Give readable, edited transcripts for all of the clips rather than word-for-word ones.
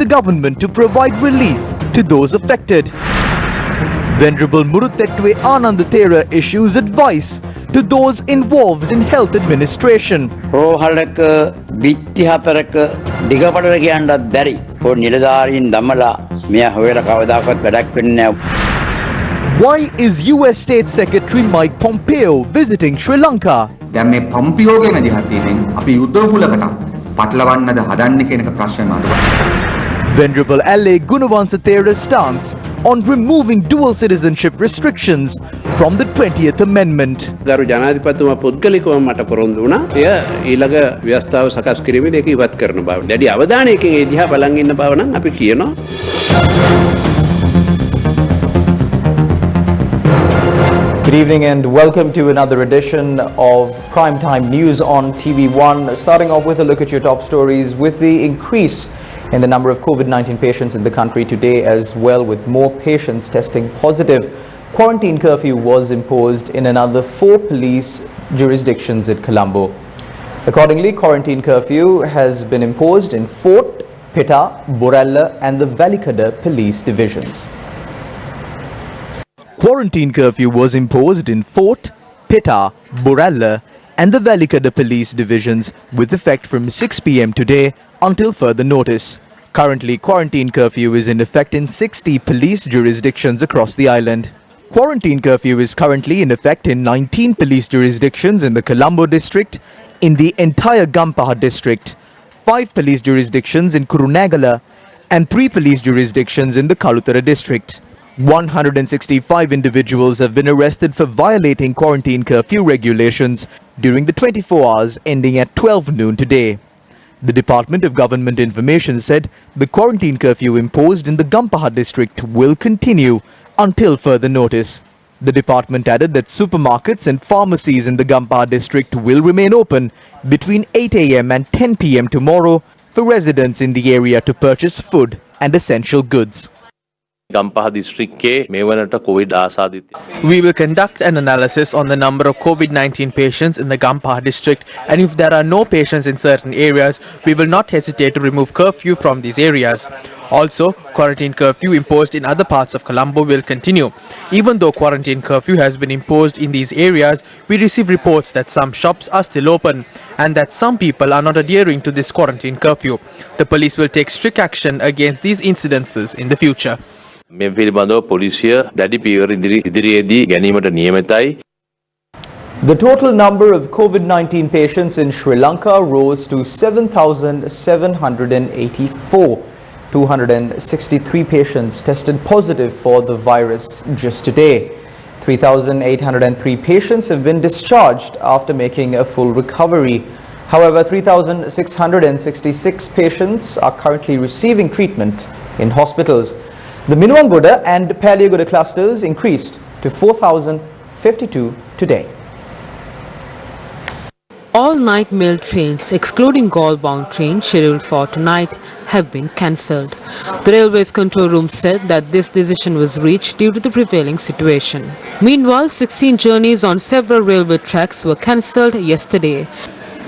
the government to provide relief to those affected. Venerable Muruthetwe Anandathera issues advice to those involved in health administration. රෝහලක බිත්ති හතරක දිගපඩට කියන්නත් බැරි. ඕ නිලධාරීන් දමලා මෙයා හොයලා කවදාකවත් වැඩක් වෙන්නේ නැහැ. Why is US State Secretary Mike Pompeo visiting Sri Lanka? දැන් මේ පොම්පියෝගේ මැදිහත්වීමෙන් අපි යුද්ධවුලකටත් පටලවන්නද හදන්නේ කියන එක ප්‍රශ්නය මතුවෙනවා. Venerable L.A. Gunawansathera's stance on removing dual citizenship restrictions from the 20th Amendment. ගරු ජනාධිපතිතුමා පුද්ගලිකව මට පොරොන්දු වුණා. එය ඊළඟ ව්‍යවස්ථාව සකස් කිරීමේදී ඒක ඉවත් කරන බව. දැඩි අවධානයකින් ඒ දිහා බලන් ඉන්න බව නම් අපි කියනවා. Good evening and welcome to another edition of Primetime News on TV1. Starting off with a look at your top stories with the increase in the number of COVID-19 patients in the country today, as well with more patients testing positive. Quarantine curfew was imposed in another 4 police jurisdictions at Colombo. Accordingly, quarantine curfew has been imposed in Fort, Pitta, Borella and the Valikada police divisions. Quarantine curfew was imposed in Fort, Pitta, Borella and the Valikada police divisions with effect from 6 p.m. today until further notice. Currently, quarantine curfew is in effect in 60 police jurisdictions across the island. Quarantine curfew is currently in effect in 19 police jurisdictions in the Colombo district, in the entire Gampaha district, 5 police jurisdictions in Kurunegala and 3 police jurisdictions in the Kalutara district. 165 individuals have been arrested for violating quarantine curfew regulations during the 24 hours ending at 12 noon today. The Department of Government Information said the quarantine curfew imposed in the Gampaha district will continue until further notice. The department added that supermarkets and pharmacies in the Gampaha district will remain open between 8 a.m. and 10 p.m. tomorrow for residents in the area to purchase food and essential goods. We will conduct an analysis on the number of COVID-19 patients in the Gampaha district, and if there are no patients in certain areas, we will not hesitate to remove curfew from these areas. Also, quarantine curfew imposed in other parts of Colombo will continue. Even though quarantine curfew has been imposed in these areas, we receive reports that some shops are still open and that some people are not adhering to this quarantine curfew. The police will take strict action against these incidences in the future. The total number of COVID-19 patients in Sri Lanka rose to 7,784. 263 patients tested positive for the virus just today. 3,803 patients have been discharged after making a full recovery. However, 3,666 patients are currently receiving treatment in hospitals. The Minuwangoda and Paliagoda clusters increased to 4,052 today. All night mail trains, excluding Galle-bound trains scheduled for tonight, have been cancelled. The Railways Control Room said that this decision was reached due to the prevailing situation. Meanwhile, 16 journeys on several railway tracks were cancelled yesterday.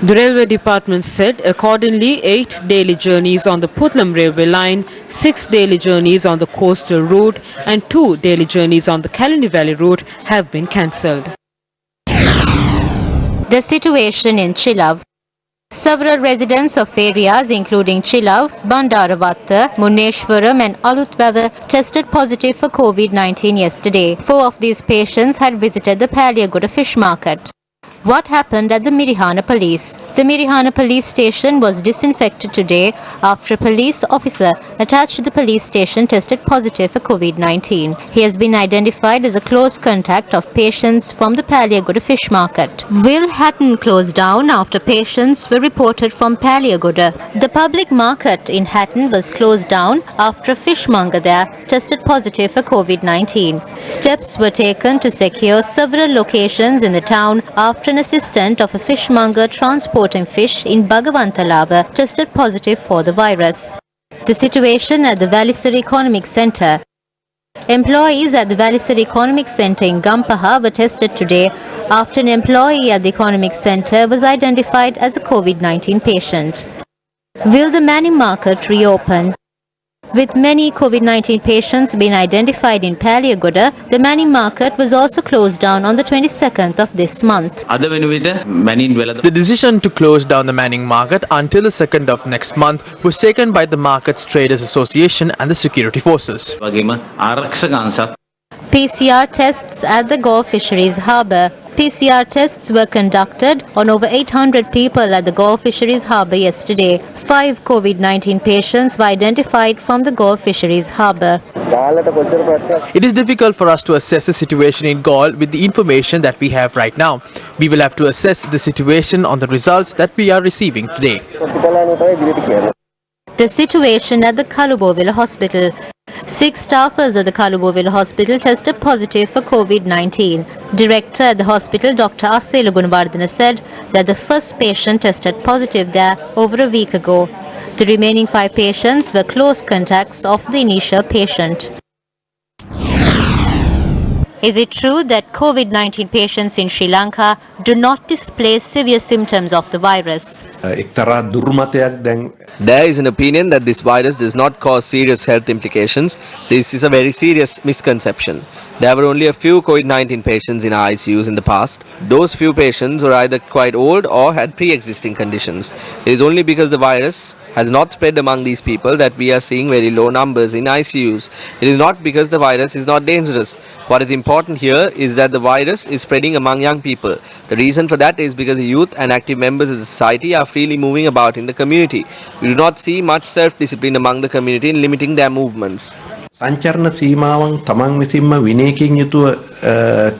The Railway Department said accordingly 8 daily journeys on the Putlam railway line, 6 daily journeys on the coastal route and 2 daily journeys on the Kalani Valley route have been cancelled. The situation in Chilav. Several residents of areas including Chilav, Bandaravatta, Muneshwaram and Alutwada tested positive for COVID-19 yesterday. 4 of these patients had visited the Paliagoda fish market. What happened at the Mirihana police? The Mirihana police station was disinfected today after a police officer attached to the police station tested positive for COVID-19. He has been identified as a close contact of patients from the Paliagoda fish market. Will Hatton closed down after patients were reported from Paliagoda. The public market in Hatton was closed down after a fishmonger there tested positive for COVID-19. Steps were taken to secure several locations in the town after an assistant of a fishmonger transporting fish in Bhagavantalava tested positive for the virus. The situation at the Valisari Economic Centre. Employees at the Valisari Economic Centre in Gampaha were tested today after an employee at the Economic Centre was identified as a COVID-19 patient. Will the Manning Market reopen? With many COVID-19 patients being identified in Paliagoda, the Manning market was also closed down on the 22nd of this month. The decision to close down the Manning market until the 2nd of next month was taken by the Markets Traders Association and the security forces. PCR tests at the Gulf Fisheries Harbour. PCR tests were conducted on over 800 people at the Gulf Fisheries Harbour yesterday. 5 COVID-19 patients were identified from the Gulf Fisheries Harbour. It is difficult for us to assess the situation in Gaul with the information that we have right now. We will have to assess the situation on the results that we are receiving today. The situation at the Kaluboville Hospital. 6 staffers at the Kaluboville Hospital tested positive for COVID-19. Director at the hospital, Dr. Asela Gunawardena, said that the first patient tested positive there over a week ago. The remaining 5 patients were close contacts of the initial patient. Is it true that COVID-19 patients in Sri Lanka do not display severe symptoms of the virus? There is an opinion that this virus does not cause serious health implications. This is a very serious misconception. There were only a few COVID-19 patients in our ICUs in the past. Those few patients were either quite old or had pre-existing conditions. It is only because the virus has not spread among these people that we are seeing very low numbers in ICUs. It is not because the virus is not dangerous. What is important here is that the virus is spreading among young people. The reason for that is because the youth and active members of the society are freely moving about in the community. We do not see much self-discipline among the community in limiting their movements. සංචරණ සීමාවන් තමන් විසින්ම විනයකින් යුතුව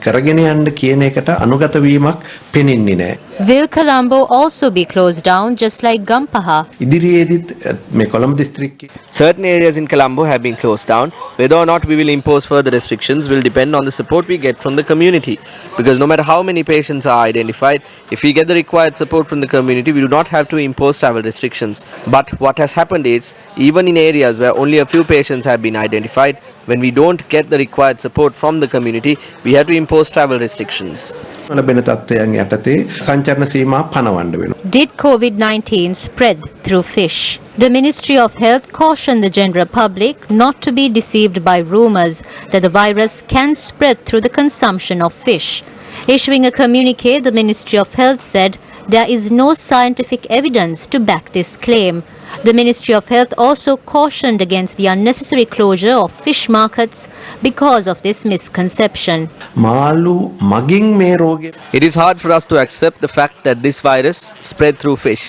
කරගෙන යන්න කියන එකට අනුගත වීමක් පෙනෙන්නේ නැහැ. Will Colombo also be closed down just like Gampaha? ඉදිරියේදීත් මේ කොළඹ දිස්ත්‍රික්කයේ Certain areas in Colombo have been closed down. Whether or not we will impose further restrictions will depend on the support we get from the community. Because no matter how many patients are identified, if we get the required support from the community, we do not have to impose travel restrictions. But what has happened is, even in areas where only a few patients have been identified, when we don't get the required support from the community, we have to impose travel restrictions. ලැබෙන තත්ත්වයන් යටතේ සංචරණ සීමා පනවන්න වෙනවා. Did COVID-19 spread through fish? The Ministry of Health cautioned the general public not to be deceived by rumors that the virus can spread through the consumption of fish. Issuing a communique, the Ministry of Health said there is no scientific evidence to back this claim. The Ministry of Health also cautioned against the unnecessary closure of fish markets because of this misconception. මාළු මගින් මේ රෝගය It is hard for us to accept the fact that this virus spread through fish.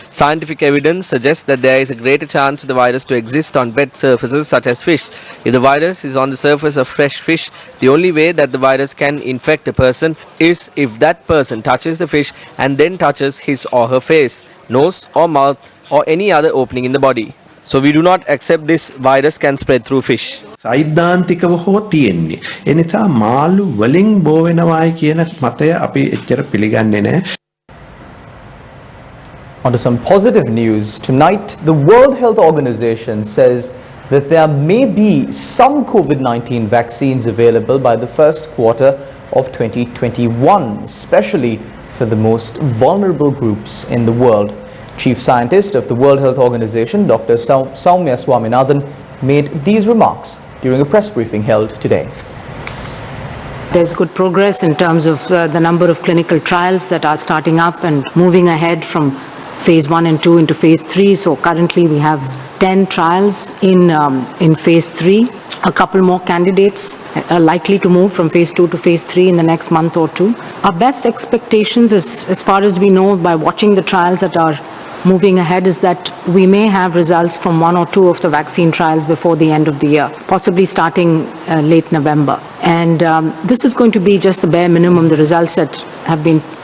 Scientific evidence suggests that there is a greater chance for the virus to exist on wet surfaces such as fish. If the virus is on the surface of fresh fish, the only way that the virus can infect a person is if that person touches the fish and then touches his or her face, nose or mouth or any other opening in the body. So we do not accept this virus can spread through fish. සෛද්ධාන්තිකව හෝ තියෙන්නේ. ඒ නිසා මාළු වලින් බෝ වෙනවායි කියන මතය අපි එච්චර පිළිගන්නේ නැහැ. On to some positive news. Tonight, the World Health Organization says that there may be some COVID-19 vaccines available by the first quarter of 2021, especially for the most vulnerable groups in the world. Chief Scientist of the World Health Organization, Dr. Soumya Swaminathan, made these remarks during a press briefing held today. There's good progress in terms of the number of clinical trials that are starting up and moving ahead from phase 1 and 2 into phase 3. So currently we have 10 trials in phase 3. A couple more candidates are likely to move from phase 2 to phase 3 in the next month or two. Our best expectations, as far as we know by watching the trials that are moving ahead, is that we may have results from 1 or 2 of the vaccine trials before the end of the year, possibly starting late November. And this is going to be just the bare minimum, the results that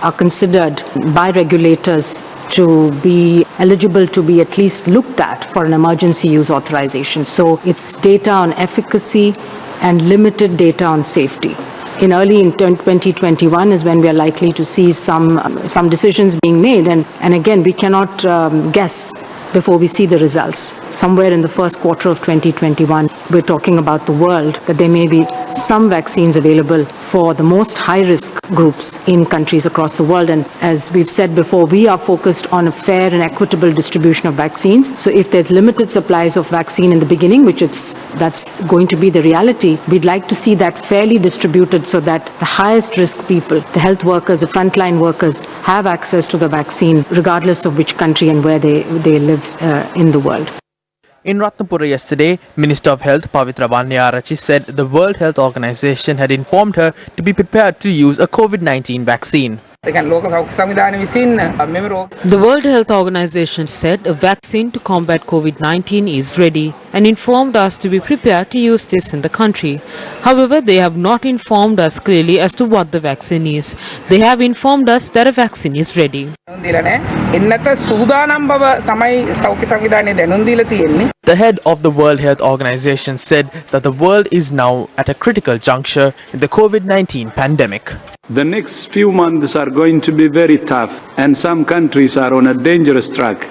are considered by regulators to be eligible to be at least looked at for an emergency use authorization. So it's data on efficacy and limited data on safety. in early in 2021 is when we are likely to see some decisions being made. And again, we cannot guess before we see the results. Somewhere in the first quarter of 2021, we're talking about the world, that there may be some vaccines available for the most high-risk groups in countries across the world. And as we've said before, we are focused on a fair and equitable distribution of vaccines. So if there's limited supplies of vaccine in the beginning, that's going to be the reality, we'd like to see that fairly distributed so that the highest risk people, the health workers, the frontline workers, have access to the vaccine regardless of which country and where they live in the world. In Ratnapura yesterday, Minister of Health Pavitra Vanniyarachchi said the World Health Organization had informed her to be prepared to use a COVID-19 vaccine. The World Health Organization said a vaccine to combat COVID-19 is ready and informed us to be prepared to use this in the country. However, they have not informed us clearly as to what the vaccine is. They have informed us that a vaccine is ready. The head of the World Health Organization said that the world is now at a critical juncture in the COVID-19 pandemic. The next few months are going to be very tough, and some countries are on a dangerous track.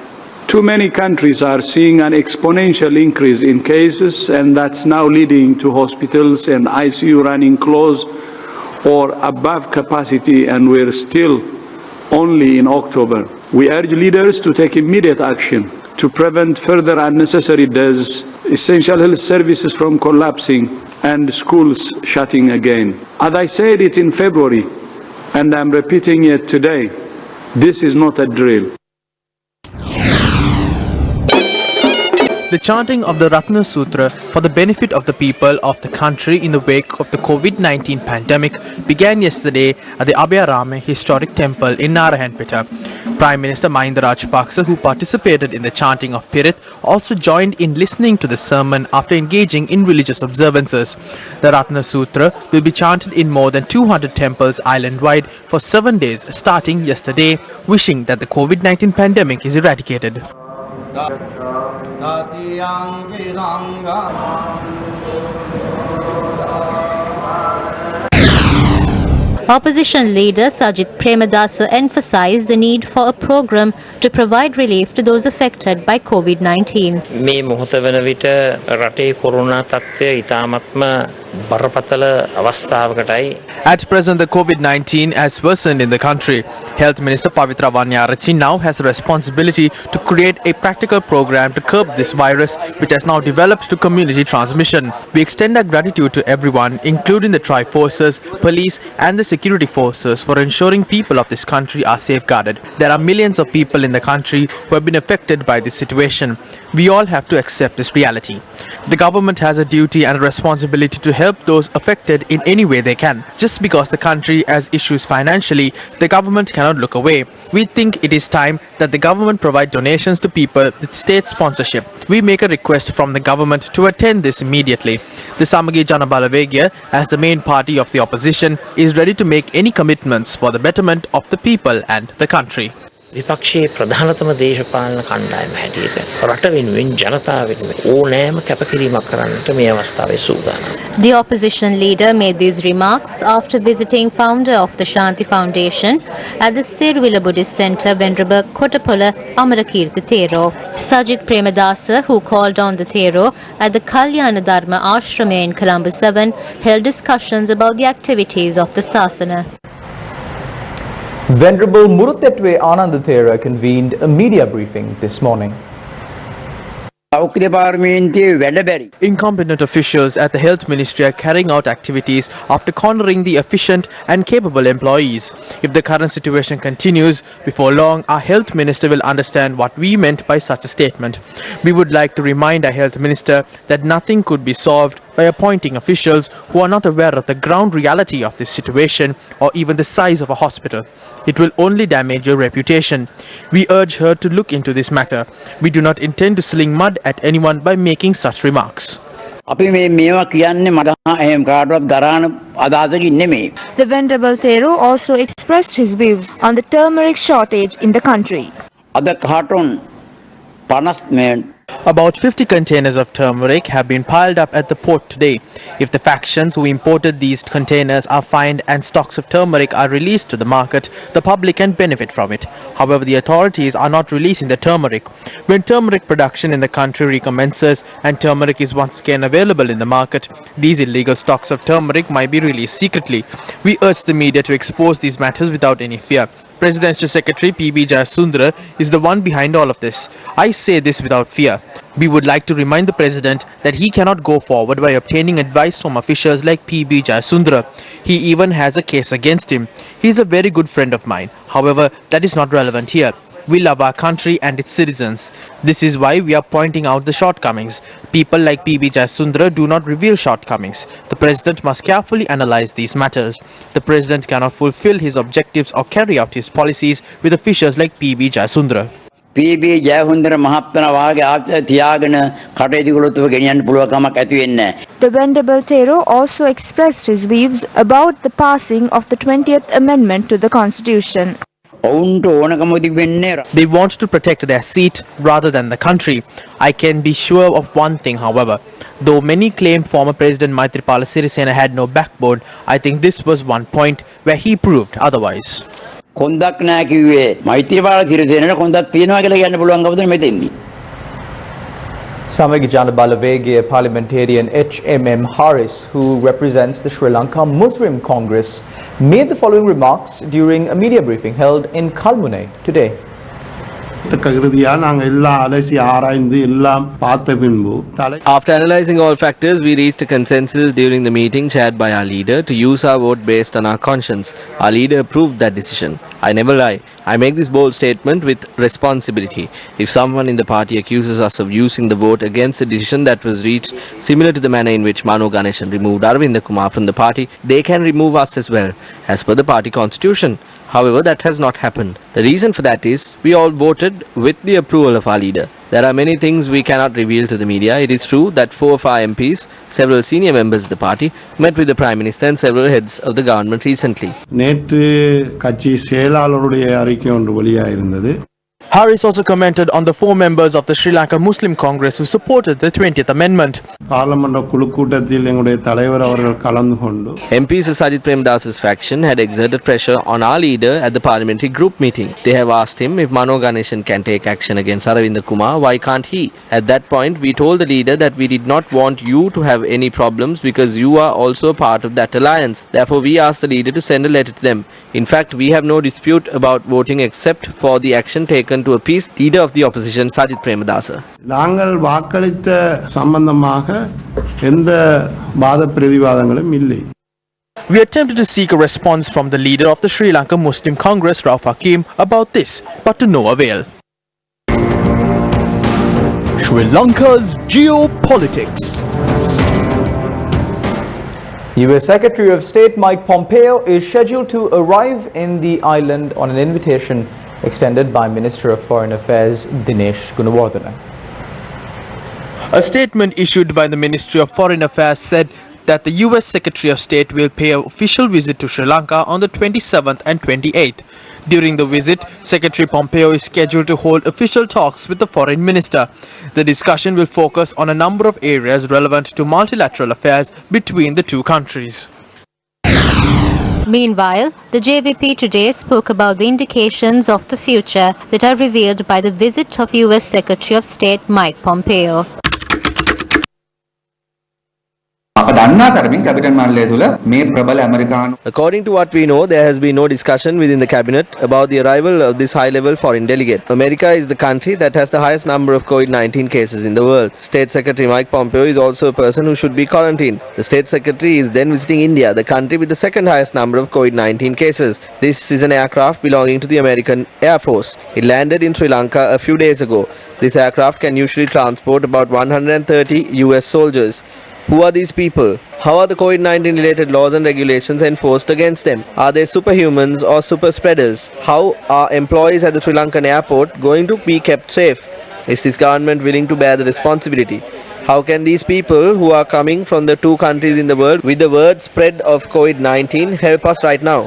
Too many countries are seeing an exponential increase in cases, and that's now leading to hospitals and ICU running close or above capacity, and we're still only in October. We urge leaders to take immediate action to prevent further unnecessary deaths, essential health services from collapsing, and schools shutting again. As I said it in February, and I'm repeating it today, this is not a drill. The chanting of the Ratna Sutra for the benefit of the people of the country in the wake of the COVID-19 pandemic began yesterday at the Abhayarame Historic Temple in Narayanpeta. Prime Minister Mahinda Rajapaksa, who participated in the chanting of Pirit, also joined in listening to the sermon after engaging in religious observances. The Ratna Sutra will be chanted in more than 200 temples island-wide for 7 days starting yesterday, wishing that the COVID-19 pandemic is eradicated. Opposition leader Sajith Premadasa emphasized the need for a program to provide relief to those affected by COVID-19. මේ මොහොත වන විට රටේ corona තත්ත්වය ඉතාමත්ම බරපතල අවස්ථාවකටයි. At present, the COVID-19 has worsened in the country. Health Minister Pavitra Vanniyarachchi now has a responsibility to create a practical program to curb this virus, which has now developed to community transmission. We extend our gratitude to everyone, including the tri-forces, police and the security forces, for ensuring people of this country are safeguarded. There are millions of people in the country who have been affected by this situation. We all have to accept this reality. The government has a duty and a responsibility to help those affected in any way they can. Just because the country has issues financially, the government cannot look away. We think it is time that the government provide donations to people with state sponsorship. We make a request from the government to attend this immediately. The Samagi Jana Balawegya, as the main party of the opposition, is ready to make any commitments for the betterment of the people and the country. විපක්ෂයේ ප්‍රධානතම දේශපාලන කණ්ඩායම හැටියට රට වෙනුවෙන් ජනතාව වෙනුවෙන් ඕනෑම කැපකිරීමක් කරන්නට මේ අවස්ථාවේ සූදානම්. The opposition leader made these remarks after visiting founder of the Shanti Foundation at the Sirwila Buddhist Center, Venerable Kottapola Amarakirti Thero. Sajith Premadasa, who called on the Thero at the Kalyana Dharma Ashrama in Colombo 7, held discussions about the activities of the Sasana. Venerable Murutetwe Ananda Thera convened a media briefing this morning. Incompetent officials at the Health Ministry are carrying out activities after cornering the efficient and capable employees. If the current situation continues, before long our Health Minister will understand what we meant by such a statement. We would like to remind our Health Minister that nothing could be solved by appointing officials who are not aware of the ground reality of this situation or even the size of a hospital. It will only damage your reputation. We urge her to look into this matter. We do not intend to sling mud at anyone by making such remarks. The Venerable Thero also expressed his views on the turmeric shortage in the country. About 50 containers of turmeric have been piled up at the port today. If the factions who imported these containers are fined and stocks of turmeric are released to the market, the public can benefit from it. However, the authorities are not releasing the turmeric. When turmeric production in the country recommences and turmeric is once again available in the market, these illegal stocks of turmeric might be released secretly. We urge the media to expose these matters without any fear. Presidential Secretary P.B. Jayasundara is the one behind all of this. I say this without fear. We would like to remind the President that he cannot go forward by obtaining advice from officials like P.B. Jayasundara. He even has a case against him. He is a very good friend of mine. However, that is not relevant here. We love our country and its citizens. This is why we are pointing out the shortcomings. People like P.B. Jayasundara do not reveal shortcomings. The President must carefully analyze these matters. The President cannot fulfill his objectives or carry out his policies with officials like P.B. Jayasundara. PB ජයහුන්දර මහත්මයා වාගේ ආත්‍ය තියාගෙන කටයුතු කළොත් ඔබ ගෙනියන්න පුළුවන් කමක් ඇති වෙන්නේ නැහැ. The Venerable Thero also expressed his views about the passing of the 20th Amendment to the Constitution. They want to protect their seat rather than the country. I can be sure of one thing, however. Though many claim former President Maithripala Sirisena had no backbone, I think this was one point where he proved otherwise. කොන්දක් නැහැ කිව්වේ මෛත්‍රීපාල සිරිසේනට කොන්දක් තියෙනවා කියලා කියන්න පුළුවන් කවුද මෙතෙන්දී. Samagijana Balawege, parliamentarian HMM Harris, who represents the Sri Lanka Muslim Congress, made the following remarks during a media briefing held in Kalmune today. After analyzing all factors, we reached a consensus during the meeting chaired by our leader to use our vote based on our conscience. Our leader approved that decision. I never lie. I make this bold statement with responsibility. If someone in the party accuses us of using the vote against a decision that was reached similar to the manner in which Mano Ganeshan removed Arvinda Kumar from the party, they can remove us as well, as per the party constitution. However, that has not happened. The reason for that is we all voted with the approval of our leader. There are many things we cannot reveal to the media. It is true that 4 of our MPs, several senior members of the party, met with the Prime Minister and several heads of the government recently. Harris also commented on the 4 members of the Sri Lanka Muslim Congress who supported the 20th Amendment. MPs of Sajid Premadasa's faction had exerted pressure on our leader at the parliamentary group meeting. They have asked him if Mano Ganeshan can take action against Aravinda Kumar, why can't he? At that point, we told the leader that we did not want you to have any problems because you are also a part of that alliance. Therefore, we asked the leader to send a letter to them. In fact, we have no dispute about voting except for the action taken to appease leader of the opposition Sajid Premadasa. We attempted to seek a response from the leader of the Sri Lanka Muslim Congress, Rauf Hakim, about this, but to no avail. Sri Lanka's geopolitics. US Secretary of State Mike Pompeo is scheduled to arrive in the island on an invitation extended by Minister of Foreign Affairs Dinesh Gunawardena. A statement issued by the Ministry of Foreign Affairs said that the US Secretary of State will pay an official visit to Sri Lanka on the 27th and 28th. During the visit, Secretary Pompeo is scheduled to hold official talks with the Foreign Minister. The discussion will focus on a number of areas relevant to multilateral affairs between the two countries. Meanwhile, the JVP today spoke about the indications of the future that are revealed by the visit of US Secretary of State Mike Pompeo. According to what we know, there has been no discussion within the cabinet about the arrival of this high-level foreign delegate. America is the country that has the highest number of COVID-19 cases in the world. State Secretary Mike Pompeo is also a person who should be quarantined. The State Secretary is then visiting India, the country with the second highest number of COVID-19 cases. This is an aircraft belonging to the American Air Force. It landed in Sri Lanka a few days ago. This aircraft can usually transport about 130 US soldiers. Who are these people? How are the COVID-19 related laws and regulations enforced against them? Are they superhumans or super spreaders? How are employees at the Sri Lankan airport going to be kept safe? Is this government willing to bear the responsibility? How can these people who are coming from the two countries in the world with the word spread of COVID-19 help us right now?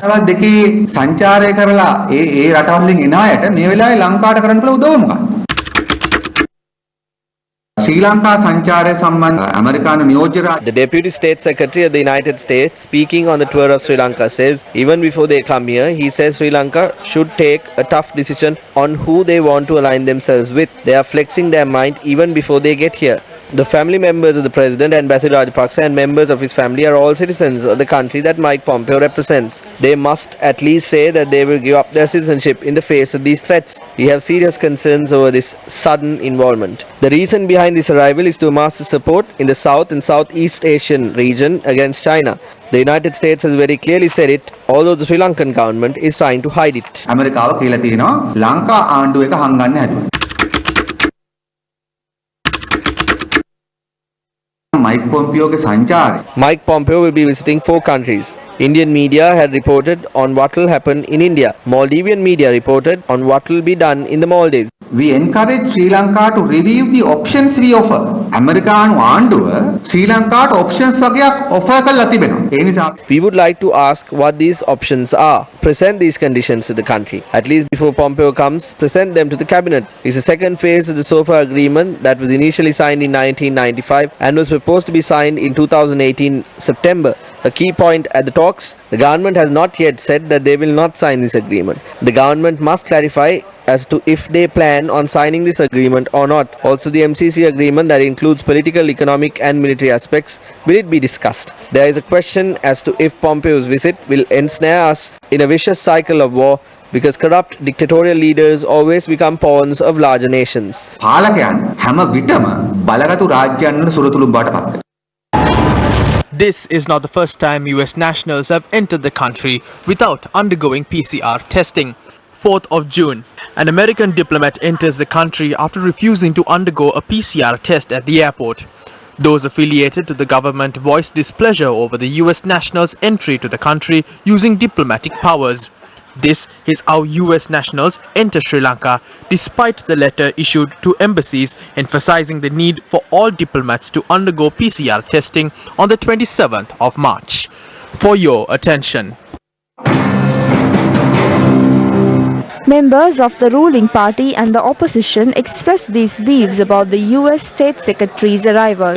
ශ්‍රී ලංකා සංචාරය සම්බන්ධ ඇමරිකානු නියෝජ්‍ය රාජ්‍ය The Deputy State Secretary of the United States, speaking on the tour of Sri Lanka, says even before they come here, he says Sri Lanka should take a tough decision on who they want to align themselves with. They are flexing their mind even before they get here. The family members of the President, Ambassador Rajapaksa, and members of his family are all citizens of the country that Mike Pompeo represents. They must at least say that they will give up their citizenship in the face of these threats. We have serious concerns over this sudden involvement. The reason behind this arrival is to amass support in the South and Southeast Asian region against China. The United States has very clearly said it, although the Sri Lankan government is trying to hide it. ඇමරිකාව කියලා තියෙනවා ලංකා ආණ්ඩුව එක හංගන්න හැදුවා. Mike Pompeoගේ සංචාරය. Mike Pompeo will be visiting 4 countries. Indian media had reported on what will happen in India. Maldivian media reported on what will be done in the Maldives. We encourage Sri Lanka to review the options we offer. ඇමරිකානු ආණ්ඩුව ශ්‍රී ලංකාවට options වගේක් offer කරලා තිබෙනවා. ඒ නිසා we would like to ask what these options are. Present these conditions to the country. At least before Pompeo comes, present them to the cabinet. It's the second phase of the SOFA agreement that was initially signed in 1995 and was proposed to be signed in 2018 September. A key point at the talks, the government has not yet said that they will not sign this agreement. The government must clarify as to if they plan on signing this agreement or not. Also, the MCC agreement that includes political, economic and military aspects, will it be discussed? There is a question as to if Pompeo's visit will ensnare us in a vicious cycle of war, because corrupt dictatorial leaders always become pawns of larger nations. පාලකයන් හැම විටම බලගතු රාජ්‍යයන් වල සුරතුළු බවට පත් වෙනවා. This is not the first time US nationals have entered the country without undergoing PCR testing. 4th of June, an American diplomat enters the country after refusing to undergo a PCR test at the airport. Those affiliated to the government voiced displeasure over the US nationals' entry to the country using diplomatic powers. This is how US nationals enter Sri Lanka, despite the letter issued to embassies emphasizing the need for all diplomats to undergo PCR testing on the 27th of March. For your attention. Members of the ruling party and the opposition expressed these views about the US State Secretary's arrival.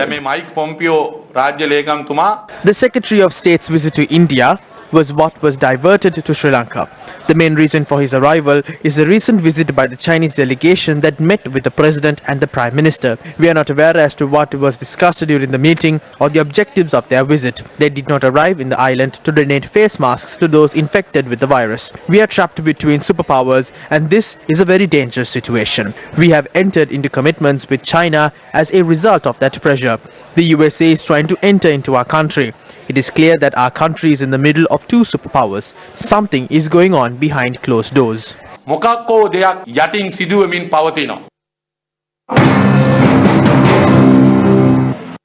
The Secretary of State's visit to India was what was diverted to Sri Lanka. The main reason for his arrival is the recent visit by the Chinese delegation that met with the President and the Prime Minister. We are not aware as to what was discussed during the meeting or the objectives of their visit. They did not arrive in the island to donate face masks to those infected with the virus. We are trapped between superpowers and this is a very dangerous situation. We have entered into commitments with China as a result of that pressure. The USA is trying to enter into our country. It is clear that our country is in the middle of 2 superpowers. Something is going on behind closed doors. මොකක්කෝ දෙයක් යටින් සිදුවමින් පවතිනවා.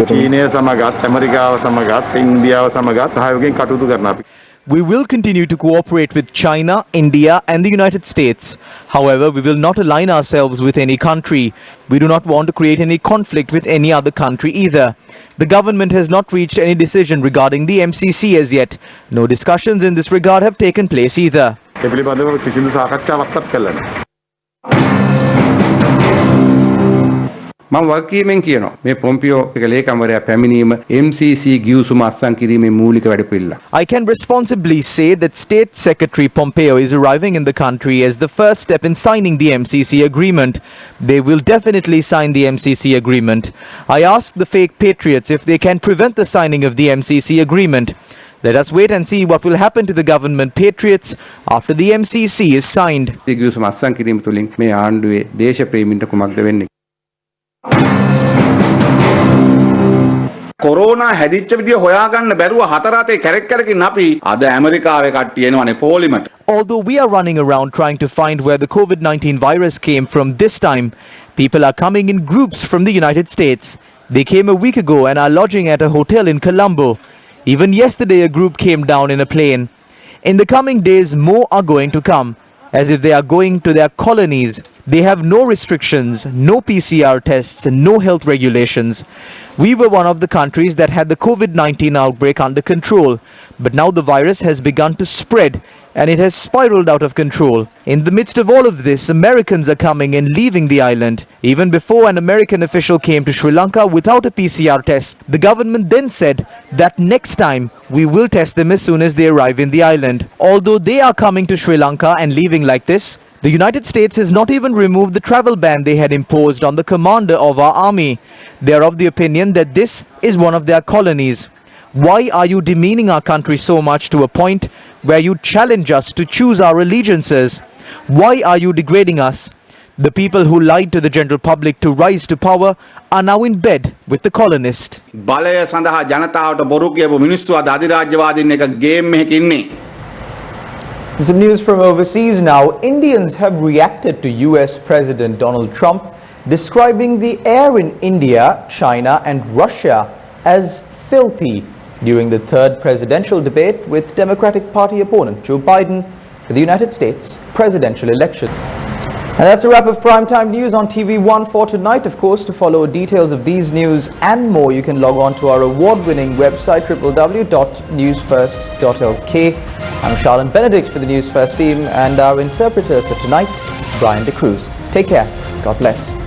චීනය සමගත් ඇමරිකාව සමගත් ඉන්දියාව සමගත් සහයෝගයෙන් කටයුතු කරන අපි. We will continue to cooperate with China, India and the United States. However, we will not align ourselves with any country. We do not want to create any conflict with any other country either. The government has not reached any decision regarding the MCC as yet. No discussions in this regard have taken place either. ඒ පිළිබඳව කිසිදු සාකච්ඡාවක්වත් කළා නැහැ. මම වගකීමෙන් කියනවා මේ Pompeo එක ලේකම්වරයා පැමිණීම MCC ගිවිසුම අත්සන් කිරීමේ මූලික වැඩපිළිවෙල. I can responsibly say that State Secretary Pompeo is arriving in the country as the first step in signing the MCC agreement. They will definitely sign the MCC agreement. I asked the fake patriots if they can prevent the signing of the MCC agreement. Let us wait and see what will happen to the government patriots after the MCC is signed. ගිවිසුම අත්සන් කිරීම තුලින් මේ ආණ්ඩුවේ දේශප්‍රේමීන්ට කුමක්ද වෙන්නේ? Corona හැදිච්ච විදිය හොයාගන්න බැරුව හතර අතේ කැරක් කැරකින් අපි අද ඇමරිකාවේ කට්ටිය එනවනේ පොලිමට. Although we are running around trying to find where the COVID-19 virus came from this time, people are coming in groups from the United States. They came a week ago and are lodging at a hotel in Colombo. Even yesterday a group came down in a plane. In the coming days more are going to come, as if they are going to their colonies. They have no restrictions, no PCR tests, and no health regulations. We were one of the countries that had the COVID-19 outbreak under control, but now the virus has begun to spread and it has spiraled out of control. In the midst of all of this, Americans are coming and leaving the island. Even before an American official came to Sri Lanka without a PCR test, the government then said that next time we will test them as soon as they arrive in the island. Although they are coming to Sri Lanka and leaving like this, the United States has not even removed the travel ban they had imposed on the commander of our army. They are of the opinion that this is one of their colonies. Why are you demeaning our country so much to a point where you challenge us to choose our allegiances? Why are you degrading us? The people who lied to the general public to rise to power are now in bed with the colonist. බලය සඳහා ජනතාවට බොරු කියපු මිනිස්සු අද අධිරාජ්‍යවාදීන් එක game එකක ඉන්නේ. Some news from overseas now. Indians have reacted to US President Donald Trump, describing the air in India, China and Russia as filthy during the third presidential debate with Democratic Party opponent Joe Biden for the United States presidential election. And that's a wrap of Primetime News on TV1 for tonight. Of course, to follow details of these news and more, you can log on to our award-winning website www.newsfirst.lk. I'm Charlene Benedict for the News First team, and our interpreter for tonight, Brian De Cruz. Take care. God bless.